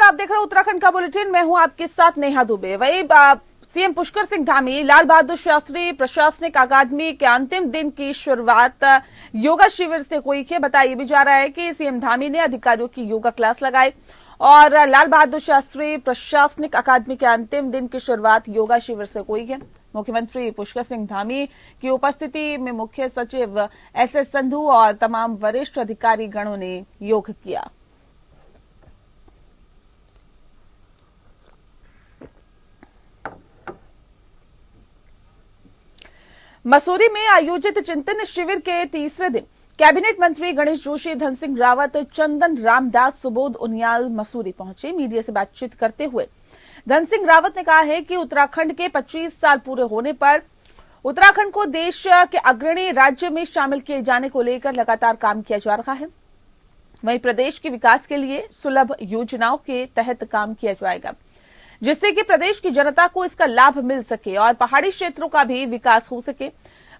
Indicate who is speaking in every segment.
Speaker 1: आप देख रहे हो उत्तराखंड का बुलेटिन। मैं हूं आपके साथ नेहा दुबे। वही सीएम पुष्कर सिंह धामी लाल बहादुर शास्त्री प्रशासनिक अकादमी के अंतिम दिन की शुरुआत योगा शिविर से हुई है। बताया भी जा रहा है कि सीएम धामी ने अधिकारियों की योगा क्लास लगाई और लाल बहादुर शास्त्री प्रशासनिक अकादमी के अंतिम दिन की शुरुआत योगा शिविर से हुई है। मुख्यमंत्री पुष्कर सिंह धामी की उपस्थिति में मुख्य सचिव एसएस संधू और तमाम वरिष्ठ अधिकारी गणों ने योग किया। मसूरी में आयोजित चिंतन शिविर के तीसरे दिन कैबिनेट मंत्री गणेश जोशी, धन सिंह रावत, चंदन रामदास, सुबोध उनियाल मसूरी पहुंचे। मीडिया से बातचीत करते हुए धन सिंह रावत ने कहा है कि उत्तराखंड के 25 साल पूरे होने पर उत्तराखंड को देश के अग्रणी राज्य में शामिल किए जाने को लेकर लगातार काम किया जा रहा है। वहीं प्रदेश के विकास के लिए सुलभ योजनाओं के तहत काम किया जाएगा, जिससे कि प्रदेश की जनता को इसका लाभ मिल सके और पहाड़ी क्षेत्रों का भी विकास हो सके।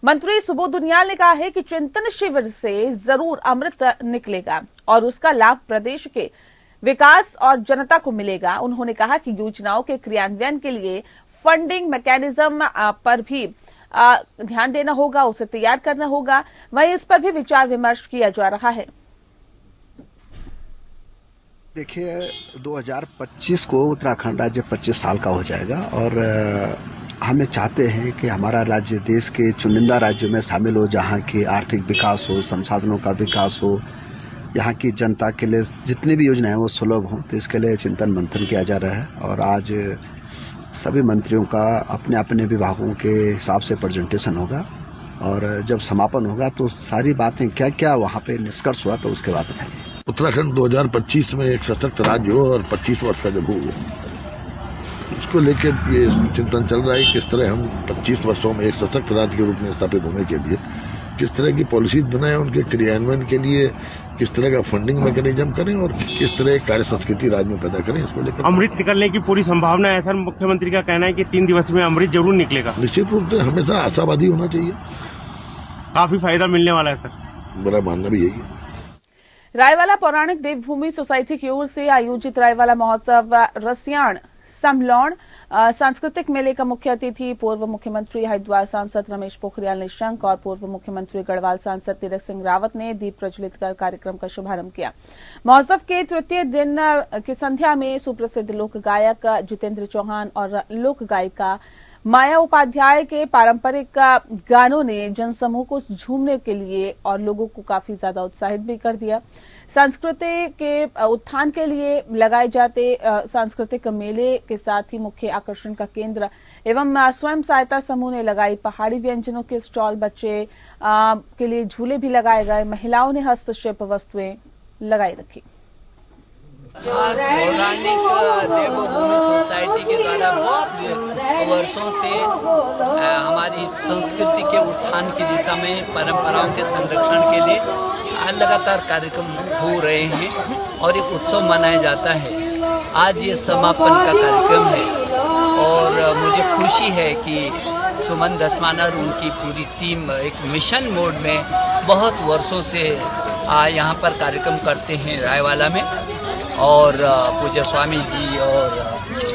Speaker 1: मंत्री सुबोध उनियाल ने कहा है कि चिंतन शिविर से जरूर अमृत निकलेगा और उसका लाभ प्रदेश के विकास और जनता को मिलेगा। उन्होंने कहा कि योजनाओं के क्रियान्वयन के लिए फंडिंग मैकेनिज्म पर भी ध्यान देना होगा, उसे तैयार करना होगा। वहीं इस पर भी विचार विमर्श किया जा रहा है।
Speaker 2: देखिए 2025 को उत्तराखंड राज्य 25 साल का हो जाएगा और हमें चाहते हैं कि हमारा राज्य देश के चुनिंदा राज्यों में शामिल हो, जहाँ की आर्थिक विकास हो, संसाधनों का विकास हो, यहाँ की जनता के लिए जितनी भी योजनाएं वो सुलभ हों। तो इसके लिए चिंतन मंथन किया जा रहा है और आज सभी मंत्रियों का अपने अपने विभागों के हिसाब से प्रेजेंटेशन होगा और जब समापन होगा तो सारी बातें क्या क्या वहाँ पे निष्कर्ष हुआ तो उसके बाद बताएंगे।
Speaker 3: उत्तराखंड 2025 में एक सशक्त राज्य हो और 25 वर्ष का जब हो, उसको लेकर ये चिंतन चल रहा है किस तरह हम 25 वर्षों में एक सशक्त राज्य के रूप में स्थापित होने के लिए किस तरह की पॉलिसीज बनाएं, उनके क्रियान्वयन के लिए किस तरह का फंडिंग मैकेनिज्म करें और किस तरह कार्य संस्कृति राज्य में पैदा करें। इसको लेकर
Speaker 4: अमृत निकलने की पूरी संभावना है। सर, मुख्यमंत्री का कहना है कि 3 दिवस में अमृत जरूर निकलेगा।
Speaker 3: निश्चित रूप से हमेशा आशावादी होना चाहिए,
Speaker 4: काफी फायदा मिलने वाला है सर।
Speaker 3: मेरा मानना भी यही है।
Speaker 1: रायवाला पौराणिक देवभूमि सोसाइटी की ओर से आयोजित रायवाला महोत्सव रसियाण समलौन सांस्कृतिक मेले का मुख्य अतिथि पूर्व मुख्यमंत्री हरिद्वार सांसद रमेश पोखरियाल निशंक और पूर्व मुख्यमंत्री गढ़वाल सांसद तीरथ सिंह रावत ने दीप प्रज्वलित कर कार्यक्रम का शुभारंभ किया। महोत्सव के तृतीय दिन की संध्या में सुप्रसिद्ध लोक गायक जितेंद्र चौहान और लोक गायिका माया उपाध्याय के पारंपरिक गानों ने जनसमूह को झूमने के लिए और लोगों को काफी ज्यादा उत्साहित भी कर दिया। संस्कृति के उत्थान के लिए लगाए जाते सांस्कृतिक मेले के साथ ही मुख्य आकर्षण का केंद्र एवं स्वयं सहायता समूह ने लगाई पहाड़ी व्यंजनों के स्टॉल, बच्चे के लिए झूले भी लगाए गए। महिलाओं ने हस्तशिल्प वस्तुएं लगाई रखी।
Speaker 5: पौराणिक देवभूमि सोसाइटी के द्वारा बहुत वर्षों से हमारी संस्कृति के उत्थान की दिशा में परंपराओं के संरक्षण के लिए लगातार कार्यक्रम हो रहे हैं और एक उत्सव मनाया जाता है। आज ये समापन का कार्यक्रम है और मुझे खुशी है कि सुमन दसवाना और उनकी पूरी टीम एक मिशन मोड में बहुत वर्षों से यहाँ पर कार्यक्रम करते हैं रायवाला में और पूज्य स्वामी जी और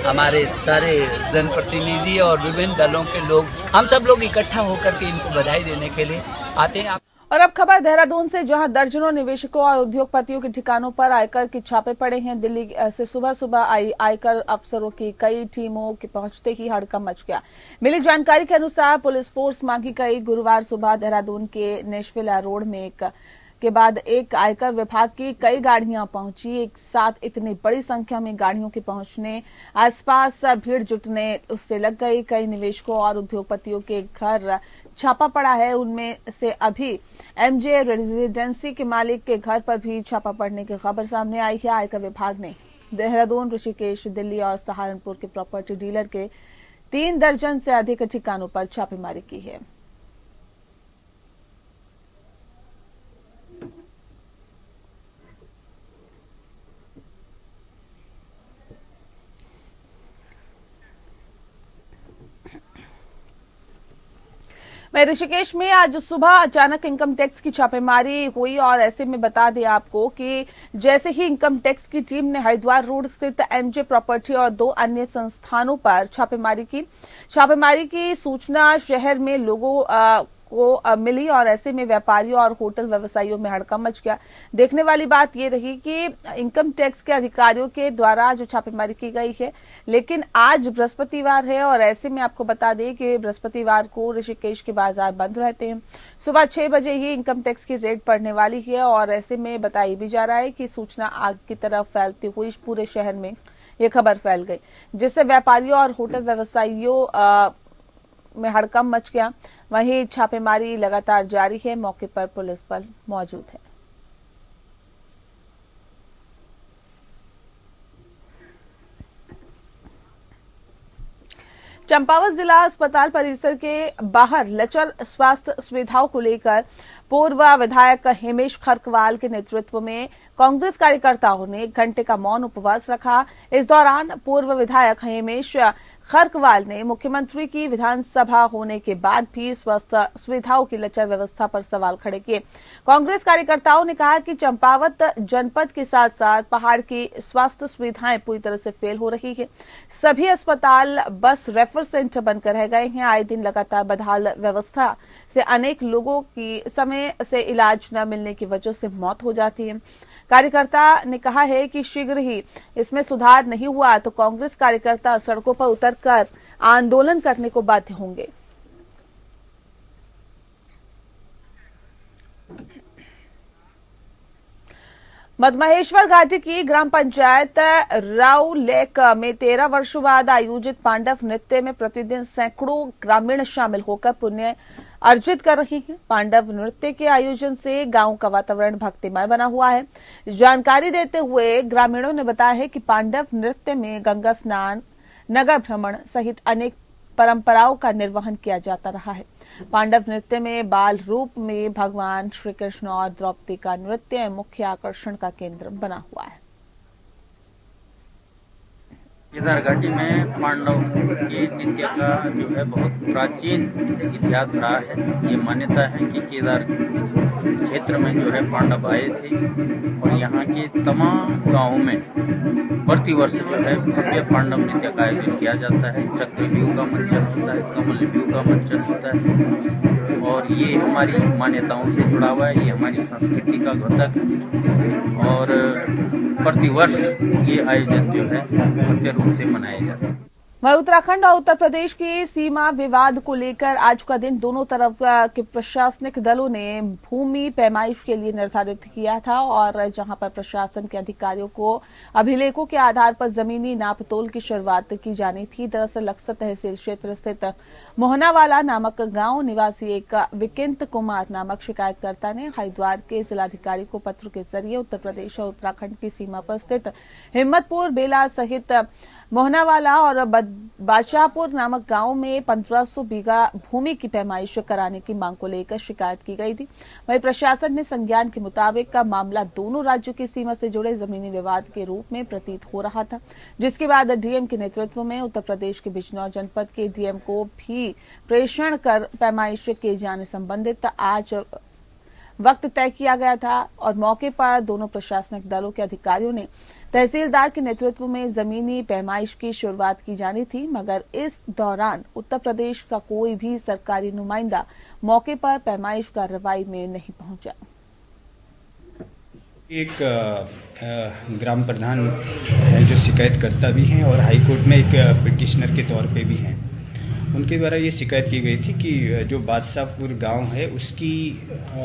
Speaker 5: हमारे सारे जनप्रतिनिधि और विभिन्न दलों के लोग, हम सब लोग इकट्ठा होकर के इनको बधाई देने के लिए आते हैं।
Speaker 1: और अब खबर देहरादून से, जहां दर्जनों निवेशकों और उद्योगपतियों के ठिकानों पर आयकर के छापे पड़े हैं। दिल्ली से सुबह सुबह आई आयकर अफसरों की कई टीमों के पहुंचते ही हड़कंप मच गया। मिली जानकारी के अनुसार पुलिस फोर्स मांगी गई। गुरुवार सुबह देहरादून के नेशविला रोड में के बाद एक आयकर विभाग की कई गाड़ियां पहुंची। एक साथ इतनी बड़ी संख्या में गाड़ियों के पहुंचने आसपास भीड़ जुटने उससे लग गई। कई निवेशकों और उद्योगपतियों के घर छापा पड़ा है। उनमें से अभी एमजे रेजिडेंसी के मालिक के घर पर भी छापा पड़ने की खबर सामने आई है। आयकर विभाग ने देहरादून, ऋषिकेश, दिल्ली और सहारनपुर के प्रॉपर्टी डीलर के 3 दर्जन से अधिक ठिकानों पर छापेमारी की है। वहीं ऋषिकेश में आज सुबह अचानक इनकम टैक्स की छापेमारी हुई और ऐसे में बता दें आपको कि जैसे ही इनकम टैक्स की टीम ने हरिद्वार रोड स्थित एमजे प्रॉपर्टी और 2 अन्य संस्थानों पर छापेमारी की सूचना शहर में लोगों को मिली और ऐसे में व्यापारियों और होटल व्यवसायियों में हड़कंप मच गया। देखने वाली बात यह रही कि इनकम टैक्स के अधिकारियों के द्वारा जो छापेमारी की गई है, लेकिन आज बृहस्पतिवार है और ऐसे में आपको बता दें कि बृहस्पतिवार को ऋषिकेश के बाजार बंद रहते हैं। सुबह 6 बजे ही इनकम टैक्स की रेड पड़ने वाली है और ऐसे में बताया भी जा रहा है कि सूचना आग की तरफ फैलती हुई पूरे शहर में ये खबर फैल गई, जिससे व्यापारियों और होटल व्यवसायियों में हड़कंप मच गया। वहीं छापेमारी लगातार जारी है, मौके पर पुलिस बल मौजूद है। चंपावत जिला अस्पताल परिसर के बाहर लचर स्वास्थ्य सुविधाओं को लेकर पूर्व विधायक हेमेश खरकवाल के नेतृत्व में कांग्रेस कार्यकर्ताओं ने 1 घंटे का मौन उपवास रखा। इस दौरान पूर्व विधायक हेमेश खरकवाल ने मुख्यमंत्री की विधानसभा होने के बाद भी स्वास्थ्य सुविधाओं की लचर व्यवस्था पर सवाल खड़े किए। कांग्रेस कार्यकर्ताओं ने कहा कि चंपावत जनपद के साथ साथ पहाड़ की स्वास्थ्य सुविधाएं पूरी तरह से फेल हो रही है। सभी अस्पताल बस रेफर सेंटर बनकर रह गए हैं। आए दिन लगातार बदहाल व्यवस्था से अनेक लोगों की समय से इलाज न मिलने की वजह से मौत हो जाती है। कार्यकर्ता ने कहा है कि शीघ्र ही इसमें सुधार नहीं हुआ तो कांग्रेस कार्यकर्ता सड़कों पर उतरकर आंदोलन करने को बाध्य होंगे। मधमहेश्वर घाटी की ग्राम पंचायत राउ लेक में 13 वर्षों बाद आयोजित पांडव नृत्य में प्रतिदिन सैकड़ों ग्रामीण शामिल होकर पुण्य अर्जित कर रही हैं। पांडव नृत्य के आयोजन से गांव का वातावरण भक्तिमय बना हुआ है। जानकारी देते हुए ग्रामीणों ने बताया है कि पांडव नृत्य में गंगा स्नान, नगर भ्रमण सहित अनेक परंपराओं का निर्वहन किया जाता रहा है। पांडव नृत्य में बाल रूप में भगवान श्री कृष्ण और द्रौपदी का नृत्य मुख्य आकर्षण का केंद्र बना हुआ है।
Speaker 6: केदार घाटी में पांडव के नृत्य का जो है बहुत प्राचीन इतिहास रहा है। ये मान्यता है कि केदार क्षेत्र में जो है पांडव आए थे और यहाँ के तमाम गांवों में प्रतिवर्ष जो है भव्य पांडव नृत्य का आयोजन किया जाता है। चक्रव्यूह का मंचन होता है, कमल व्यूह का मंचन होता है और ये हमारी मान्यताओं से जुड़ा हुआ है। ये हमारी संस्कृति का घटक है और प्रतिवर्ष ये आयोजन जो है भव्य रूप से मनाया जाता है।
Speaker 1: वहीं उत्तराखंड और उत्तर प्रदेश की सीमा विवाद को लेकर आज का दिन दोनों तरफ के प्रशासनिक दलों ने भूमि पैमाइश के लिए निर्धारित किया था और जहां पर प्रशासन के अधिकारियों को अभिलेखों के आधार पर जमीनी नापतोल की शुरुआत की जानी थी। दरअसल लक्सर तहसील क्षेत्र स्थित मोहनावाला नामक गांव निवासी एक विकिंत कुमार नामक शिकायतकर्ता ने हरिद्वार के जिलाधिकारी को पत्र के जरिए उत्तर प्रदेश और उत्तराखंड की सीमा पर स्थित हिम्मतपुर, बेला सहित मोहनावाला और बादशाहपुर नामक गांव में 1500 बीघा भूमि की पैमाइश कराने की मांग को लेकर शिकायत की गई थी। वहीं प्रशासन ने संज्ञान के मुताबिक का मामला दोनों राज्यों की सीमा से जुड़े जमीनी विवाद के रूप में प्रतीत हो रहा था, जिसके बाद डीएम के नेतृत्व में उत्तर प्रदेश के बिजनौर जनपद के डीएम को भी प्रेषण कर पैमाइश किए जाने संबंधित आज वक्त तय किया गया था और मौके पर दोनों प्रशासनिक दलों के अधिकारियों ने तहसीलदार के नेतृत्व में जमीनी पैमाइश की शुरुआत की जानी थी, मगर इस दौरान उत्तर प्रदेश का कोई भी सरकारी नुमाइंदा मौके पर पैमाइश कार्रवाई में नहीं पहुंचा।
Speaker 7: एक ग्राम प्रधान है जो शिकायतकर्ता भी हैं और हाईकोर्ट में एक पिटिशनर के तौर पे भी हैं। उनके द्वारा ये शिकायत की गई थी कि जो बादशाहपुर गांव है उसकी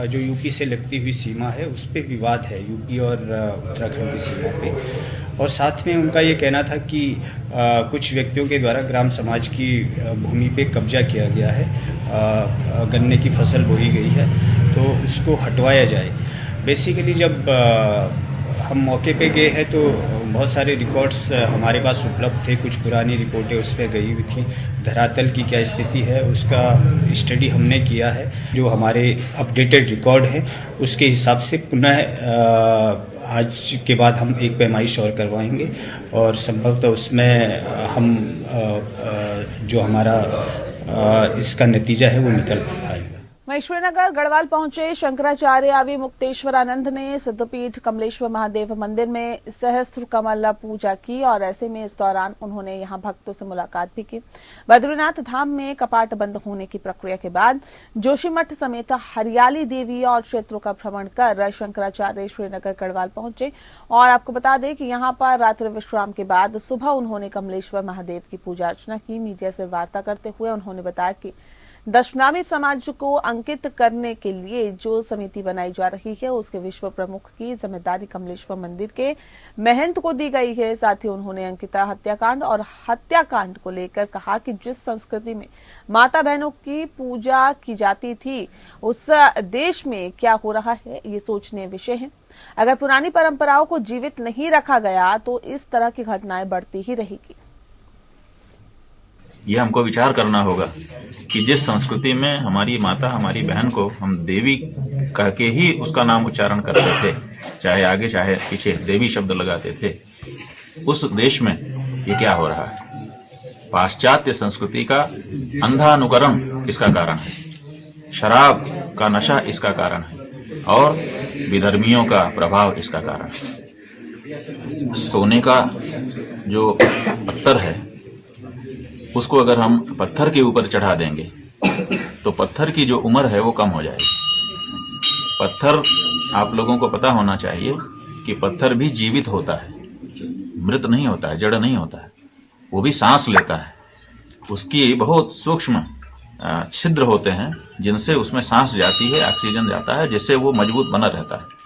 Speaker 7: जो यूपी से लगती हुई सीमा है उस पे विवाद है, यूपी और उत्तराखंड की सीमा पे। और साथ में उनका ये कहना था कि कुछ व्यक्तियों के द्वारा ग्राम समाज की भूमि पे कब्जा किया गया है, गन्ने की फसल बोई गई है तो उसको हटवाया जाए। बेसिकली जब हम मौके पे गए हैं तो बहुत सारे रिकॉर्ड्स हमारे पास उपलब्ध थे, कुछ पुरानी रिपोर्टें उस पर गई हुई थी। धरातल की क्या स्थिति है उसका स्टडी हमने किया है। जो हमारे अपडेटेड रिकॉर्ड है उसके हिसाब से पुनः आज के बाद हम एक पैमाइश और करवाएंगे और संभवतः उसमें हम जो हमारा इसका नतीजा है वो निकल आएगा।
Speaker 1: वहीं श्रीनगर गढ़वाल पहुंचे शंकराचार्य आदि मुक्तेश्वरानंद ने सिद्धपीठ कमलेश्वर महादेव मंदिर में सहस्त्र कमल पूजा की और ऐसे में इस दौरान उन्होंने यहां भक्तों से मुलाकात भी की। बद्रीनाथ धाम में कपाट बंद होने की प्रक्रिया के बाद जोशीमठ समेत हरियाली देवी और क्षेत्रों का भ्रमण कर शंकराचार्य श्रीनगर गढ़वाल पहुंचे और आपको बता दें कि यहां पर रात्रि विश्राम के बाद सुबह उन्होंने कमलेश्वर महादेव की पूजा अर्चना की। मीडिया से वार्ता करते हुए उन्होंने बताया कि दशनामी समाज को अंकित करने के लिए जो समिति बनाई जा रही है उसके विश्व प्रमुख की जिम्मेदारी कमलेश्वर मंदिर के महंत को दी गई है। साथ ही उन्होंने अंकिता हत्याकांड और हत्याकांड को लेकर कहा कि जिस संस्कृति में माता बहनों की पूजा की जाती थी उस देश में क्या हो रहा है ये सोचनीय विषय है। अगर पुरानी परंपराओं को जीवित नहीं रखा गया तो इस तरह की घटनाएं बढ़ती ही रहेगी।
Speaker 8: ये हमको विचार करना होगा कि जिस संस्कृति में हमारी माता हमारी बहन को हम देवी कह के ही उसका नाम उच्चारण करते थे, चाहे आगे चाहे पीछे देवी शब्द लगाते थे, उस देश में ये क्या हो रहा है। पाश्चात्य संस्कृति का अंधा अनुकरण इसका कारण है, शराब का नशा इसका कारण है और विधर्मियों का प्रभाव इसका कारण है। सोने का जो पत्थर है उसको अगर हम पत्थर के ऊपर चढ़ा देंगे तो पत्थर की जो उम्र है वो कम हो जाएगी। पत्थर, आप लोगों को पता होना चाहिए कि पत्थर भी जीवित होता है, मृत नहीं होता है, जड़ नहीं होता है, वो भी सांस लेता है। उसकी बहुत सूक्ष्म छिद्र होते हैं जिनसे उसमें सांस जाती है, ऑक्सीजन जाता है, जिससे वो मजबूत बना रहता है।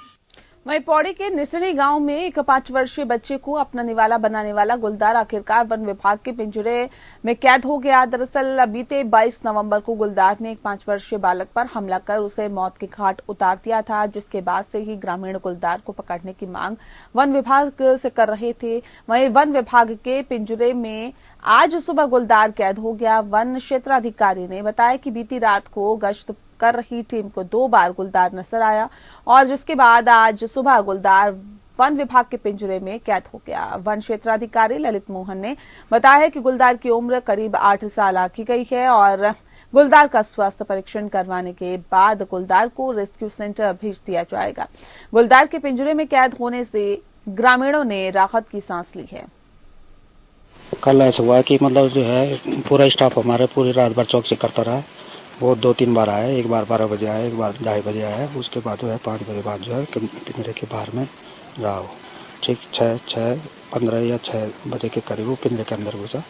Speaker 1: वहीं पौड़ी के निसणी गांव में एक 5 वर्षीय बच्चे को अपना निवाला बनाने वाला गुलदार आखिरकार वन विभाग के पिंजरे में कैद हो गया। दरअसल बीते 22 नवंबर को गुलदार ने एक 5 वर्षीय बालक पर हमला कर उसे मौत के घाट उतार दिया था, जिसके बाद से ही ग्रामीण गुलदार को पकड़ने की मांग वन विभाग से कर रहे थे। वहीं वन विभाग के पिंजरे में आज सुबह गुलदार कैद हो गया। वन क्षेत्राधिकारी ने बताया कि बीती रात को गश्त कर रही टीम को 2 बार गुलदार नजर आया और जिसके बाद आज सुबह गुलदार वन विभाग के पिंजरे में कैद हो गया। वन क्षेत्राधिकारी ललित मोहन ने बताया कि गुलदार की उम्र करीब 8 साल आंकी गई है और गुलदार का स्वास्थ्य परीक्षण करवाने के बाद गुलदार को रेस्क्यू सेंटर भेज दिया जाएगा। गुलदार के पिंजरे में कैद होने से ग्रामीणों ने राहत की सांस ली है।
Speaker 9: कल ऐसा हुआ कि मतलब जो है पूरा स्टाफ हमारे पूरी रात भर चौकसी करता रहा। वो 2-3 बार आए, एक बार 12 बजे आए, एक बार 2:30 बजे आए, उसके बाद जो है 5 बजे बाद जो है पिंजरे के बाहर में रहा हो। ठीक 6:15 या 6 बजे के करीब वो पिंजरे के अंदर घुसा।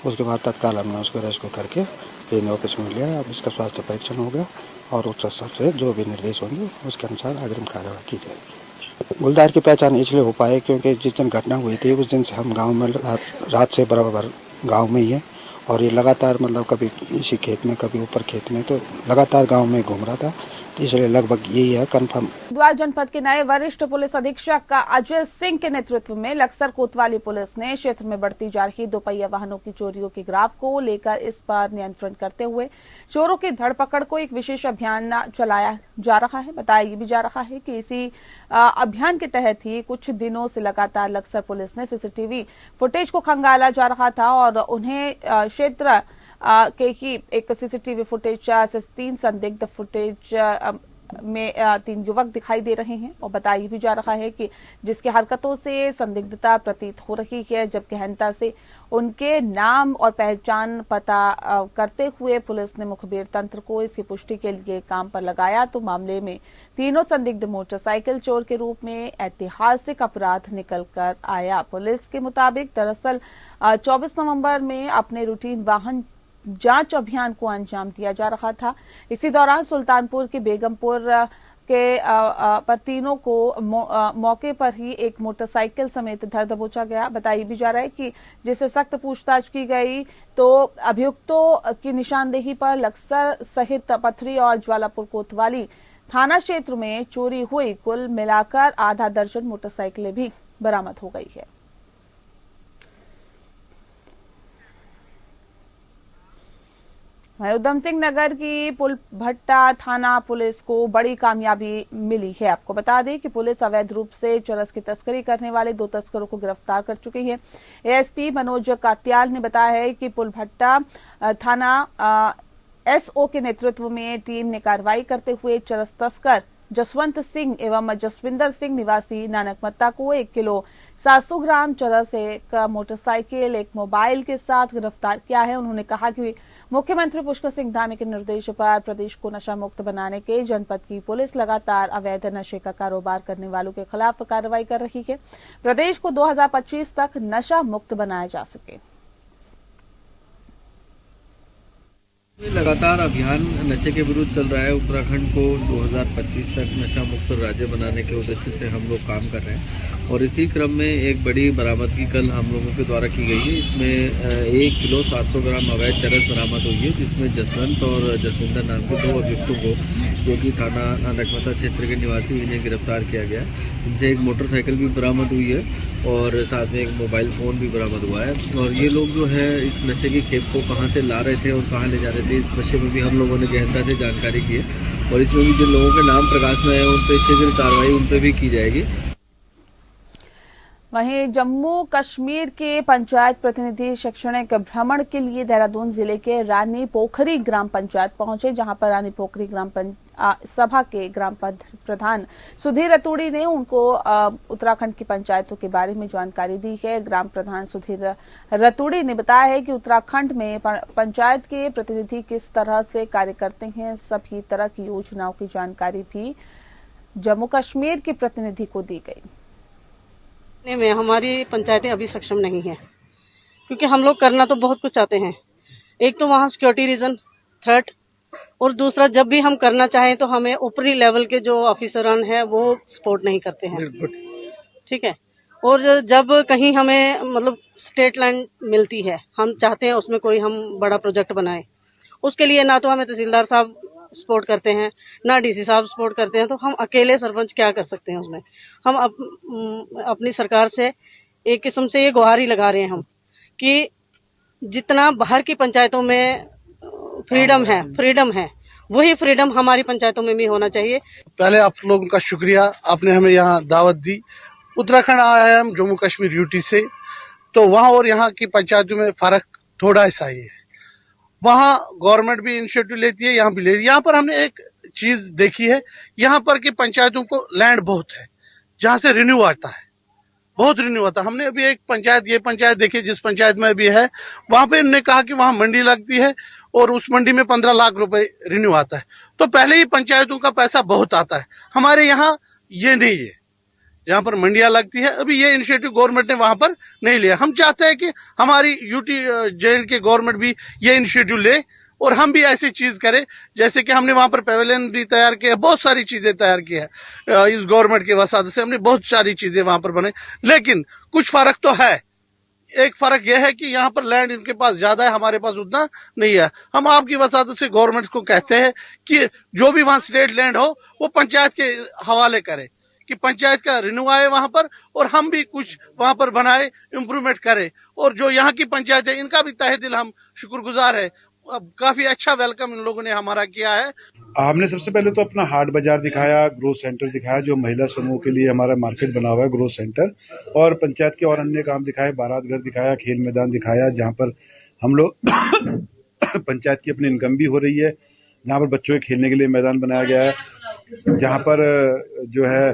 Speaker 9: उसके बाद तत्काल हमने उसको रेस्क्यू करके पिंजरे ऑफिस में लिया। अब इसका स्वास्थ्य परीक्षण हो गया और उच्च स्तर से जो भी निर्देश होंगे उसके अनुसार अग्रिम कार्रवाई की जाएगी। गुलदार की पहचान इसलिए हो पाए क्योंकि जिस दिन घटना हुई थी उस दिन से हम गाँव में रात से बराबर गाँव में ही है और ये लगातार मतलब कभी इसी खेत में कभी ऊपर खेत में तो लगातार गांव में घूम रहा था, तो इसलिए लगभग यही है कंफर्म।
Speaker 1: हरिद्वार जनपद के नए वरिष्ठ पुलिस अधीक्षक अजय सिंह के नेतृत्व में लक्सर कोतवाली पुलिस ने क्षेत्र में बढ़ती जा रही 2 पहिया वाहनों की चोरियों के ग्राफ को लेकर इस पर नियंत्रण करते हुए चोरों की धरपकड़ को एक विशेष अभियान चलाया जा रहा है। बताया ये भी जा रहा है कि इसी अभियान के तहत ही कुछ दिनों से लगातार लक्सर पुलिस ने सीसीटीवी फुटेज को खंगाला जा रहा था और उन्हें क्षेत्र के ही एक सीसीटीवी फुटेज से 3 संदिग्ध फुटेज में 3 युवक दिखाई दे रहे हैं और बताया भी जा रहा है कि जिसकी हरकतों से संदिग्धता प्रतीत हो रही है, जब गहनता से उनके नाम और पहचान पता करते हुए पुलिस ने मुखबिर तंत्र को इसकी पुष्टि के लिए काम पर लगाया तो मामले में तीनों संदिग्ध मोटरसाइकिल चोर के रूप में ऐतिहासिक अपराध निकल कर आया। पुलिस के मुताबिक दरअसल 24 नवंबर में अपने रूटीन वाहन जांच अभियान को अंजाम दिया जा रहा था। इसी दौरान सुल्तानपुर के बेगमपुर के पर तीनों को मौके पर ही एक मोटरसाइकिल समेत धर दबोचा गया। बताया भी जा रहा है कि जिससे सख्त पूछताछ की गई तो अभियुक्तों की निशानदेही पर लक्सर सहित पथरी और ज्वालापुर कोतवाली थाना क्षेत्र में चोरी हुई कुल मिलाकर आधा दर्जन मोटरसाइकिलें भी बरामद हो गई है। वहीं उधम सिंह नगर की पुलभट्टा थाना पुलिस को बड़ी कामयाबी मिली है। आपको बता दें कि पुलिस अवैध रूप से चरस की तस्करी करने वाले 2 तस्करों को गिरफ्तार कर चुकी है। एएसपी मनोज कात्याल ने बताया है कि पुलभट्टा थाना एसओ के नेतृत्व में टीम ने कार्रवाई करते हुए चरस तस्कर जसवंत सिंह एवं जसविंदर सिंह निवासी नानकमत्ता को 1 किलो 700 ग्राम चरस, एक मोटरसाइकिल, एक मोबाइल के साथ गिरफ्तार किया है। उन्होंने कहा कि मुख्यमंत्री पुष्कर सिंह धामी के निर्देश पर प्रदेश को नशा मुक्त बनाने के जनपद की पुलिस लगातार अवैध नशे का कारोबार करने वालों के खिलाफ कार्रवाई कर रही है। प्रदेश को 2025 तक नशा मुक्त बनाया जा सके।
Speaker 10: लगातार अभियान नशे के विरुद्ध चल रहा है। उत्तराखंड को 2025 तक नशा मुक्त राज्य बनाने के उद्देश्य से हम लोग काम कर रहे हैं और इसी क्रम में एक बड़ी बरामदगी कल हम लोगों के द्वारा की गई है। इसमें 1 किलो 700 ग्राम अवैध चरस बरामद हुई है, जिसमें जसवंत और जसविंदर नाम के 2 अभियुक्तों को, जो कि थाना नानकमत्ता क्षेत्र के निवासी, इन्हें गिरफ्तार किया गया है। इनसे एक मोटरसाइकिल भी बरामद हुई है और साथ में एक मोबाइल फोन भी बरामद हुआ है। और ये लोग जो है इस नशे की खेप को कहाँ से ला रहे थे और कहाँ ले जा रहे थे, इस नशे में भी हम लोगों ने गहनता से जानकारी की है और इसमें भी जिन लोगों के नाम प्रकाश में आए उन पर शीघ्र कार्रवाई उन पर भी की जाएगी।
Speaker 1: वहीं जम्मू कश्मीर के पंचायत प्रतिनिधि शैक्षणिक भ्रमण के लिए देहरादून जिले के रानी पोखरी ग्राम पंचायत पहुंचे, जहां पर रानी पोखरी ग्राम सभा के ग्राम प्रधान सुधीर रतूड़ी ने उनको उत्तराखंड की पंचायतों के बारे में जानकारी दी है। ग्राम प्रधान सुधीर रतूड़ी ने बताया है कि उत्तराखंड में पंचायत के प्रतिनिधि किस तरह से कार्य करते हैं, सभी तरह की योजनाओं की जानकारी भी जम्मू कश्मीर के प्रतिनिधि को दी गई।
Speaker 11: में हमारी पंचायतें अभी सक्षम नहीं है, क्योंकि हम लोग करना तो बहुत कुछ चाहते हैं। एक तो वहाँ सिक्योरिटी रीजन, थर्ड, और दूसरा जब भी हम करना चाहें तो हमें ऊपरी लेवल के जो ऑफिसरान हैं वो सपोर्ट नहीं करते हैं। ठीक है। और जब कहीं हमें मतलब स्टेट लाइन मिलती है, हम चाहते हैं उसमें कोई हम बड़ा प्रोजेक्ट बनाए, उसके लिए ना तो हमें तहसीलदार साहब सपोर्ट करते हैं, ना डीसी साहब सपोर्ट करते हैं, तो हम अकेले सरपंच क्या कर सकते हैं उसमें। हम अपनी सरकार से एक किस्म से ये गुहारी लगा रहे हैं हम कि जितना बाहर की पंचायतों में फ्रीडम है वही फ्रीडम हमारी पंचायतों में भी होना चाहिए।
Speaker 12: पहले आप लोगों का शुक्रिया, आपने हमें यहाँ दावत दी। उत्तराखंड आया है हम जम्मू कश्मीर यूटी से, तो वहाँ और यहाँ की पंचायतों में फर्क थोड़ा सा ही है। वहाँ गवर्नमेंट भी इनिशिएटिव लेती है, यहाँ भी लेती है। यहाँ पर हमने एक चीज देखी है, यहाँ पर की पंचायतों को लैंड बहुत है, जहाँ से रिन्यू आता है, बहुत रिन्यू आता है। हमने अभी एक पंचायत, ये पंचायत देखी जिस पंचायत में अभी है, वहां पे इन्होंने कहा कि वहां मंडी लगती है और उस मंडी में 15 लाख रुपए रिन्यू आता है। तो पहले ही पंचायतों का पैसा बहुत आता है, हमारे यहाँ ये नहीं है। यहाँ पर मंडियां लगती है, अभी ये इनिशिएटिव गवर्नमेंट ने वहां पर नहीं लिया। हम चाहते हैं कि हमारी यूटी जेएंड के गवर्नमेंट भी ये इनिशिएटिव ले और हम भी ऐसी चीज करें, जैसे कि हमने वहां पर पेवेलियन भी तैयार किया, बहुत सारी चीजें तैयार की है। इस गवर्नमेंट के वसात से हमने बहुत सारी चीजें वहां पर बनाई, लेकिन कुछ फर्क तो है। एक फर्क यह है कि यहाँ पर लैंड इनके पास ज्यादा है, हमारे पास उतना नहीं है। हम आपकी वसात से गवर्नमेंट को कहते हैं कि जो भी वहां स्टेट लैंड हो वो पंचायत के हवाले करे, कि पंचायत का रिन्यू आए वहां पर और हम भी कुछ वहां पर बनाए, इम्प्रूवमेंट करें। और जो यहाँ की पंचायत है इनका भी तहे दिल हम शुक्रगुजार है, काफी अच्छा वेलकम इन लोगों ने हमारा किया है।
Speaker 13: हमने सबसे पहले तो अपना हाट बाजार दिखाया, ग्रोथ सेंटर दिखाया, जो महिला समूह के लिए हमारा मार्केट बना हुआ है ग्रोथ सेंटर, और पंचायत के और अन्य काम दिखाए, बारात घर दिखाया, खेल मैदान दिखाया, जहाँ पर हम लोग पंचायत की अपनी इनकम भी हो रही है, जहाँ पर बच्चों के खेलने के लिए मैदान बनाया गया है, जहाँ पर जो है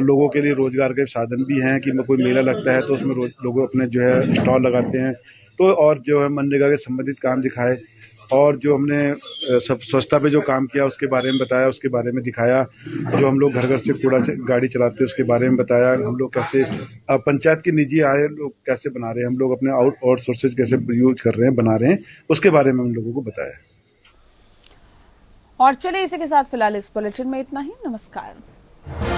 Speaker 13: लोगों के लिए रोजगार के साधन भी हैं कि कोई मेला लगता है तो उसमें लोग अपने जो है स्टॉल लगाते हैं, तो और जो है मनरेगा के संबंधित काम दिखाए, और जो हमने सब स्वच्छता पे जो काम किया उसके बारे में बताया, उसके बारे में दिखाया। जो हम लोग घर घर से कूड़ा गाड़ी चलाते हैं उसके बारे में बताया। हम लोग कैसे पंचायत के निजी आय लोग कैसे बना रहे हैं, हम लोग अपने आउट सोर्सेज कैसे यूज कर रहे हैं, बना रहे हैं, उसके बारे में हम लोगों को बताया।
Speaker 1: और चलिए इसी के साथ फिलहाल इस बुलेटिन में इतना ही। नमस्कार।